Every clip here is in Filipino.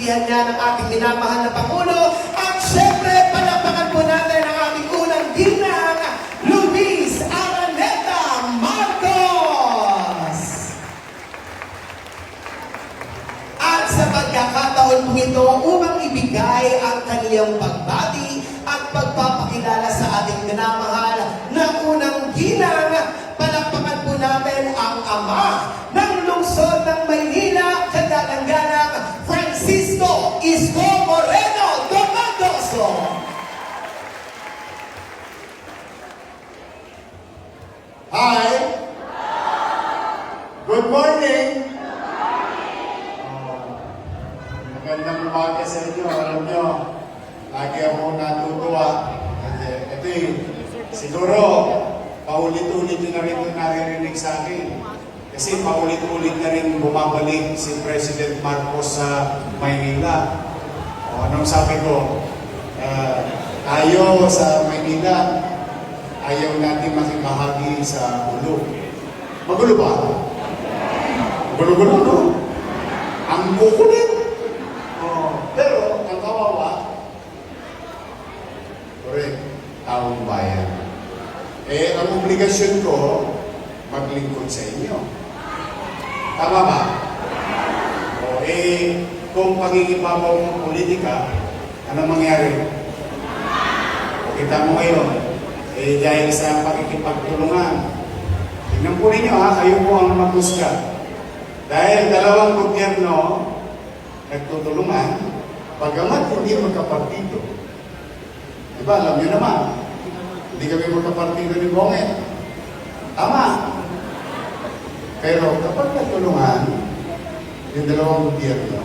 pinagbibigyan niya ng ating minamahal na Pangulo. At syempre, palakpakan po natin ang ating unang ginang, Luis Araneta Marcos! At sa pagkakataon po ito, upang ibigay ang kaniyang pagbati at pagpapakilala sa ating minamahal na unang ginang, palakpakan po natin ang ama ng lungsod ng Maynila, Kadalanganang Francisco Isko Moreno Domagoso. Hi! Good morning! Magandang umaga sa inyo. Alam nyo, lagi ako natutuwa. Ito siguro, paulit-ulit nyo na rin ito naririnig sa akin. Kasi paulit-ulit na rin bumabalik si President Marcos sa Maynila. Anong sabi ko? Tayo sa Maynila, ayaw natin makibahagi sa gulo. Magulo ba? Gulo-gulo, no? Ang kukulit. Pero, ang kawawa, correct, taong bayan. Ang obligasyon ko, maglingkod sa inyo. Tama ba? Kung pag-iibabaw ng politika, ano mangyari? Kita mo ngayon, dahil sa pakikipagtulungan, tignan po ninyo kayo po ang maghusga. Dahil dalawang gobyerno nagtutulungan, pagamat hindi magkapartido. Diba, alam nyo naman, hindi kami magkapartido ni Bonget. Tama. Pero kapag nagtulungan, yung dalawang gobyerno,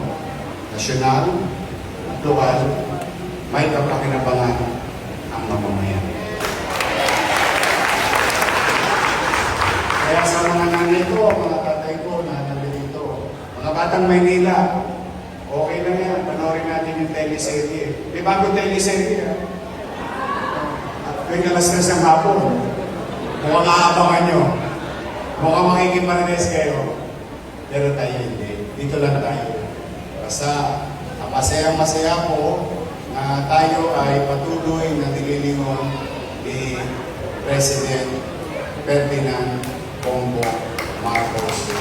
nasyonal at lokal, may kapakinabangan ang mamamayan. Kaya sa mga nanay ko, mga tatay ko na nandito, mga batang Maynila, okay lang yan, panoorin natin yung teleserye. May bagong teleserye, At tuwing alas-alas ng hapon, mukhang aabangan nyo. Mukhang makikiparites kayo. Pero tayo hindi. Dito lang tayo. Basta, ang masayang-masaya po na tayo ay patuloy na nililingon ni President Ferdinand Bongbong Marcos.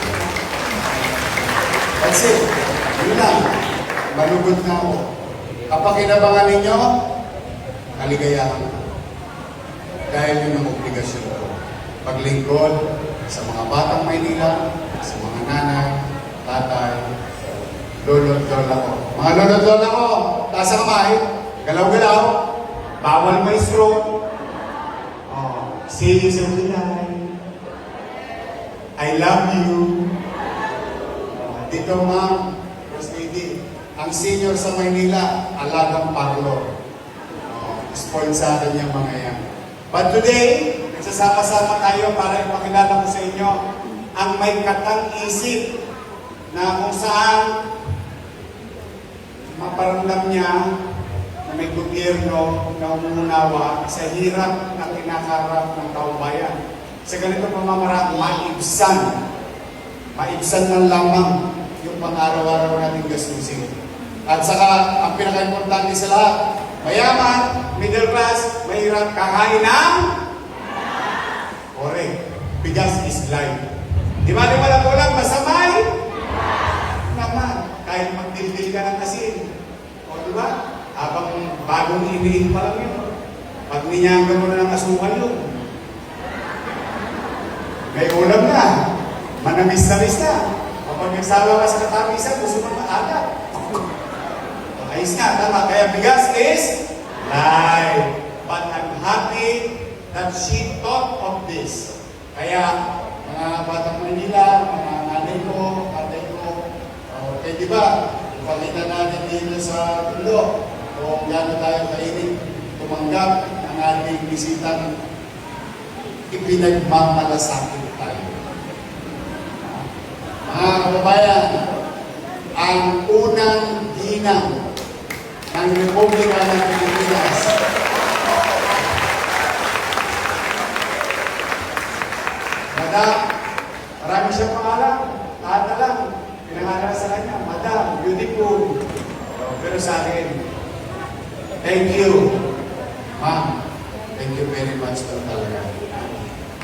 That's it. Yun lang. Malugod na ako. Kapag kinabangan ninyo, kaligayahan na. Dahil yun ang obligasyon ko. Paglingkod sa mga batang Maynila, sa mga nanay, tatay, lolo't lola ko. Mga lolo't lola ko, taas ang kamay, galaw-galaw, bawal may stroke. See you sa July. I love you. Dito, ma'am, First Lady, ang senior sa Maynila, alagang parlor. Spoiled sa akin yung mga yan. But today, nagsasama-sama tayo para ipakilala ko sa inyo ang may katang-isip na kung saan maparamdam niya na may gobyerno na umuunawa sa hirap na kinakarap ng taong bayan. Sa ganito pamamaraan, maibsan. Maibsan lang lamang yung pang-araw-araw nating gastusin. At saka, ang pinaka-importante sa lahat, mayaman, middle class, mahirap, kakain ng correct. Bigas is life. Di ba walang ulam, masamay? Naman, kahit magdildil ka ng asin. O di ba? Habang bagong iniin pa lang yun. Pag ninyanggan mo na ng asukal yun. May ulam na. Manamis-namis na. Kapag nagsawa ka sa katapisan, gusto mo maaga. Ayos nga, tama. Kaya bigas is life. But I'm happy that she thought of this. Kaya, mga batang Manila, mga nanay ko, tatay ko, di ba, ipakita natin dito sa tulo kung gano'n tayo kainit tumanggap ng ating bisitang ipinagmamalasakit tayo. Mga kababayan, ang unang ginang ng Republika ng Pilipinas. Madam, marami siyang pangalan. Lahat na lang, pinangalan sa kanya. Madam, beautiful. Pero sa akin, thank you, ma'am. Thank you very much po talaga.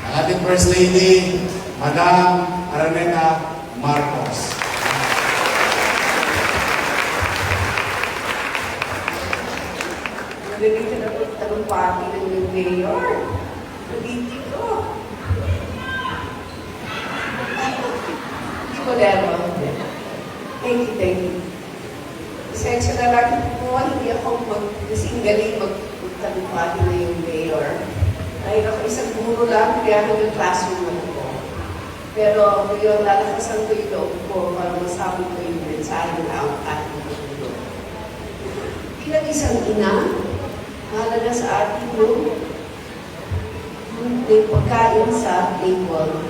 Ang ating First Lady, Madam Araneta Marcos. Narinig na po tanong party ng new mayor. Narinig ko. Hindi ko level. Thank you. Pasensya na lang po, hindi ako kasing galing magtanong party na yung mayor. Dahil ako isang guro lang, kaya ako yung classroom ko. Pero ngayon, lalakasan ko yung loob ko para masabi ko yung mensahe na ang ating guro. Bilang isang ina, mahalaga sa ating yung pagkain sa table.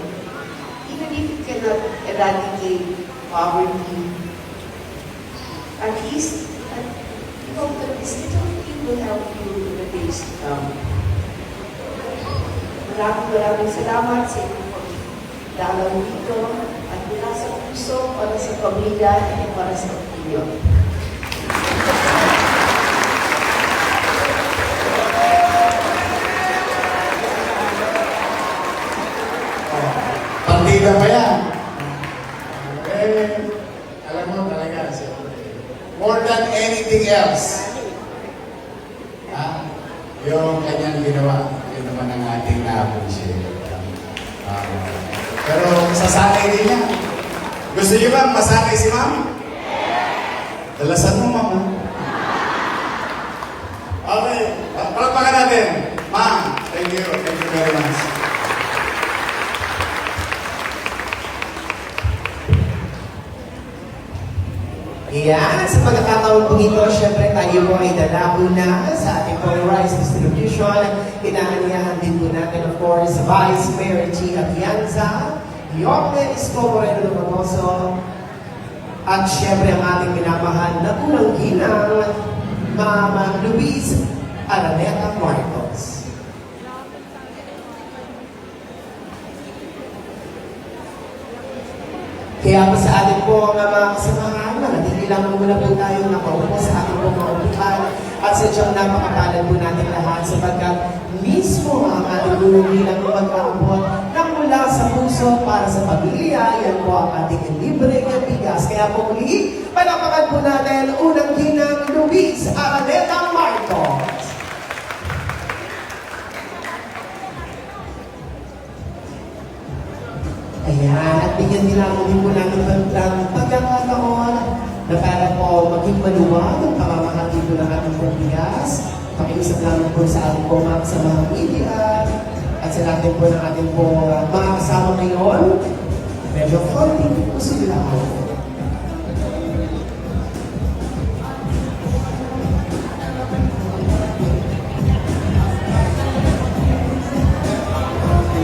Even if you cannot eradicate poverty, at least, you hope that this little thing will help you in the days to come. Maraming salamat sa inyong pagdalaw dito at mula sa puso para sa pamilya at para sa opinion. Partida pa yan. Alam mo talaga, siyempre. More than anything else, yung kanyang ginawa, yun naman ang ating na-appreciate. Pero sasanay din niya. Gusto niyo ba masanay si ma'am? Dalasan mo, ma'am. Okay, palakpakan natin. Ma'am, thank you very much. Yan, sa pagkakataon po ito, syempre tayo po ay dadako na sa ating pong rice distribution. Inaaniyahan din po natin, of course, Vice Mayor G. Atienza, Yorme Isko Moreno Lumanoso, at syempre ang ating minamahal na unang ginang, Mama Luis Araneta Marcos. Kaya pa sa atin po mga kasamahan, hindi lang muna po tayo nakaupo sa ating po mga upuan at sadyang napakapalad po natin lahat sapagkat mismo ang ating unang mag-aabot ng mula sa puso para sa pamilya. Yan po ang ating libre ng bigas. Kaya po muli, palapakan po natin unang ginang Luis Araneta Marcos. Ayan, at bigyan din namin din po namin ng pagkakataon na para po maging maluwag ang pamamahagi po ng ating pagbigas. Pakiusap namin po sa ating po mga kasama media at sa natin po ng ating po mga kasama ngayon. Medyo konting po sila ako.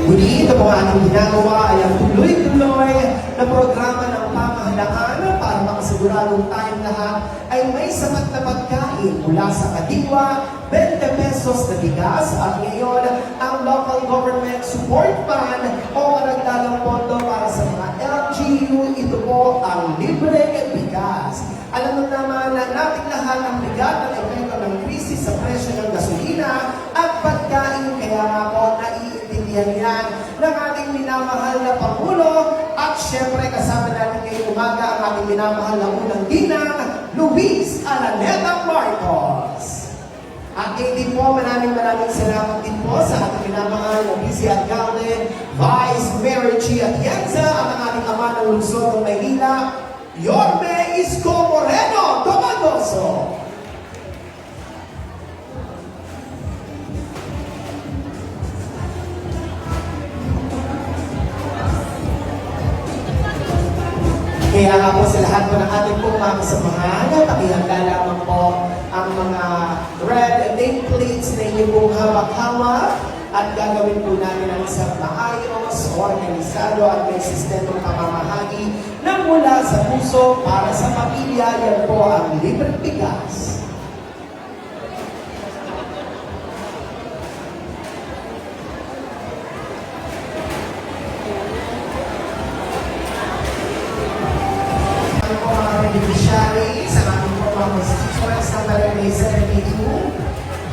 Muli, ito po ating ginagawa ay ang tuloy-tuloy na programa ng pamahalaan para makasiguradong tayong lahat ay may sapat na pagkain mula sa kadiwa, 20 pesos na bigas at ngayon ang Local Government Support Fund o karagdagang pondo para sa mga LGU. Ito po ang libre bigas. Alam mo naman na natin lahat ang bigat ng epekto ng krisis sa presyo ng gasolina at pagkain kaya nga po naiintindihan yan ng ating minamahal na Pangulo at syempre kasama natin ngayong umaga ang ating minamahal na unang ginang Luis Araneta Marcos. At din po maraming salamat din po sa ating minamahal na Vice Alcalde, Vice Mayor G. Atienza at ang ating ama ng lungsod ng Maynila, Yorme Isko Moreno Lumanoso. Kaya nga po sa lahat po ng ating pong mga kasamahan, pakihanda lamang po ang mga red nameplates na inyong pong hawak-hawak at gagawin po namin ang isang maayos, organisado at may sistemang pamamahagi na mula sa puso para sa pamilya. Yan po ang libreng bigas. Beneficiary sa ating po mga Barangay 72.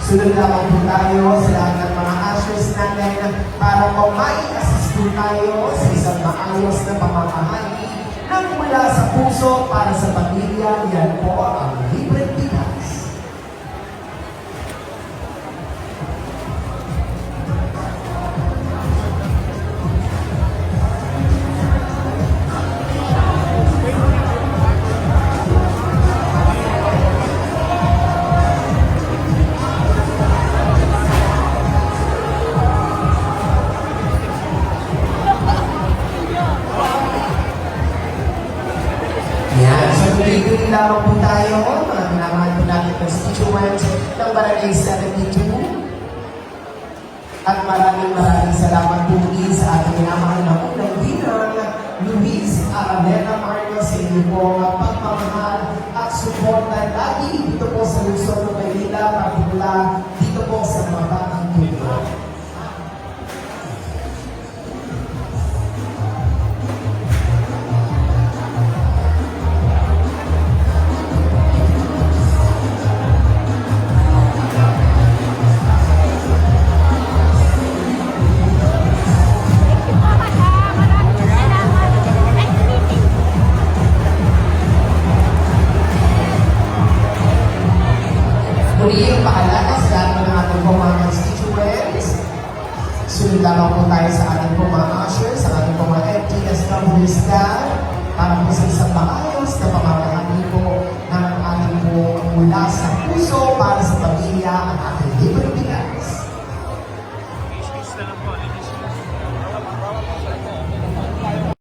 Sunod lamang po tayo sa lahat ng mga ushers natin para po mai-assist po tayo sa isang maayos na pamamahagi ng mula sa puso para sa pamilya. Yan po ang libreng bigas. Yan, so tuloy-tuloy lamang po tayo, mga minamahal po natin constituents ng Barangay 72. At maraming salamat po din sa ating minamahal na unang ginang, Luis Aramena Marcos, sa inyo po pagmamahal at suporta lagi dito po sa Luzon, Manila, partikular dito po sa mga batang tulo. Muling paalala sa lahat ng ating po mga constituents. Sunod lamang po tayo sa ating po mga ushers, sa ating po mga FTSW staff, para po sa isang maayos na pamamahagi po ng ating po mula sa puso para sa pamilya at